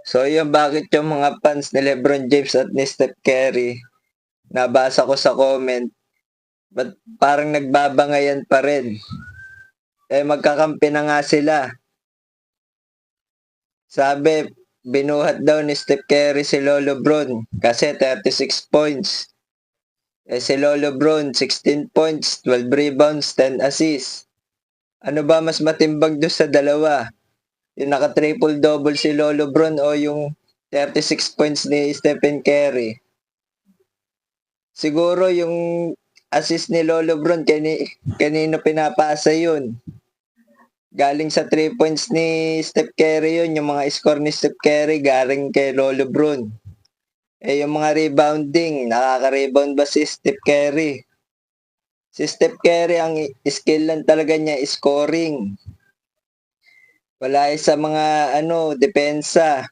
So yun, bakit yung mga fans ni LeBron James at ni Steph Curry, nabasa ko sa comment, ba't parang nagbabangayan pa rin? Eh magkakampi na nga sila. Sabi, binuhat daw ni Steph Curry si Lolo Bron kasi 36 points. Eh si Lolo Bron, 16 points, 12 rebounds, 10 assists. Ano ba mas matimbang doon sa dalawa? Yung naka-triple-double si Lolo Bron o yung 36 points ni Stephen Curry? Siguro yung assist ni Lolo Bron, kanino pinapasa yun? Galing sa 3 points ni Steph Curry yun, yung mga score ni Steph Curry galing kay Lolo Bron. Eh yung mga rebounding, nakaka-rebound ba si Steph Curry? Si Steph Curry, ang skill lang talaga niya scoring. Wala sa mga depensa.